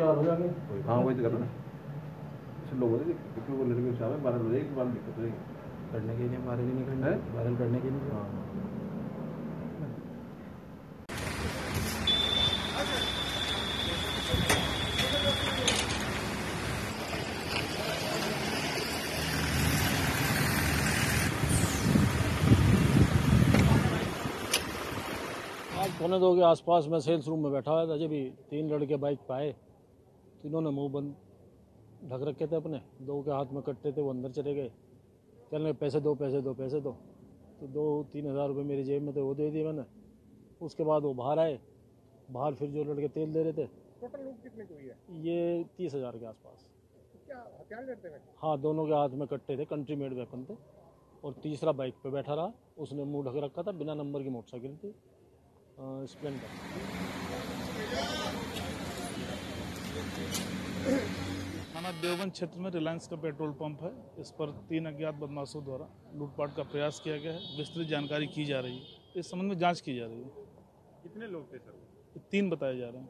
होशियार हो जाएंगे। हाँ वही तो कर रहा ना, कुछ लोग होते क्योंकि वो लड़के साहब वायरल हो जाएगी, बाद दिक्कत होगी करने के लिए वायरल ही नहीं करना, वायरल करने के लिए। हाँ। आज 1:45 के आसपास मैं सेल्स रूम में बैठा हुआ था, जब भी 3 लड़के बाइक पे आए, तीनों ने मुंह बंद ढक रखे थे अपने, 2 के हाथ में कट्टे थे, वो अंदर चले गए, कहने लगे पैसे दो पैसे दो पैसे दो। तो 2-3 हज़ार रुपये मेरी जेब में थे, वो दे दिए मैंने। उसके बाद वो बाहर आए, बाहर फिर जो लड़के तेल दे रहे थे। टोटल लूट कितने की हुई है? ये 30,000 के आसपास। क्या हथियार डरते हैं? हाँ, दोनों के हाथ में कट्टे थे, कंट्री मेड वेपन थे। और तीसरा बाइक पे बैठा रहा, उसने मुंह ढक रखा था, बिना नंबर की मोटरसाइकिल थी, स्प्लेंडर। थाना देवबंद क्षेत्र में रिलायंस का पेट्रोल पंप है। इस पर 3 अज्ञात बदमाशों द्वारा लूटपाट का प्रयास किया गया है। विस्तृत जानकारी की जा रही है, इस संबंध में जांच की जा रही है। कितने लोग थे सर? 3 बताए जा रहे हैं।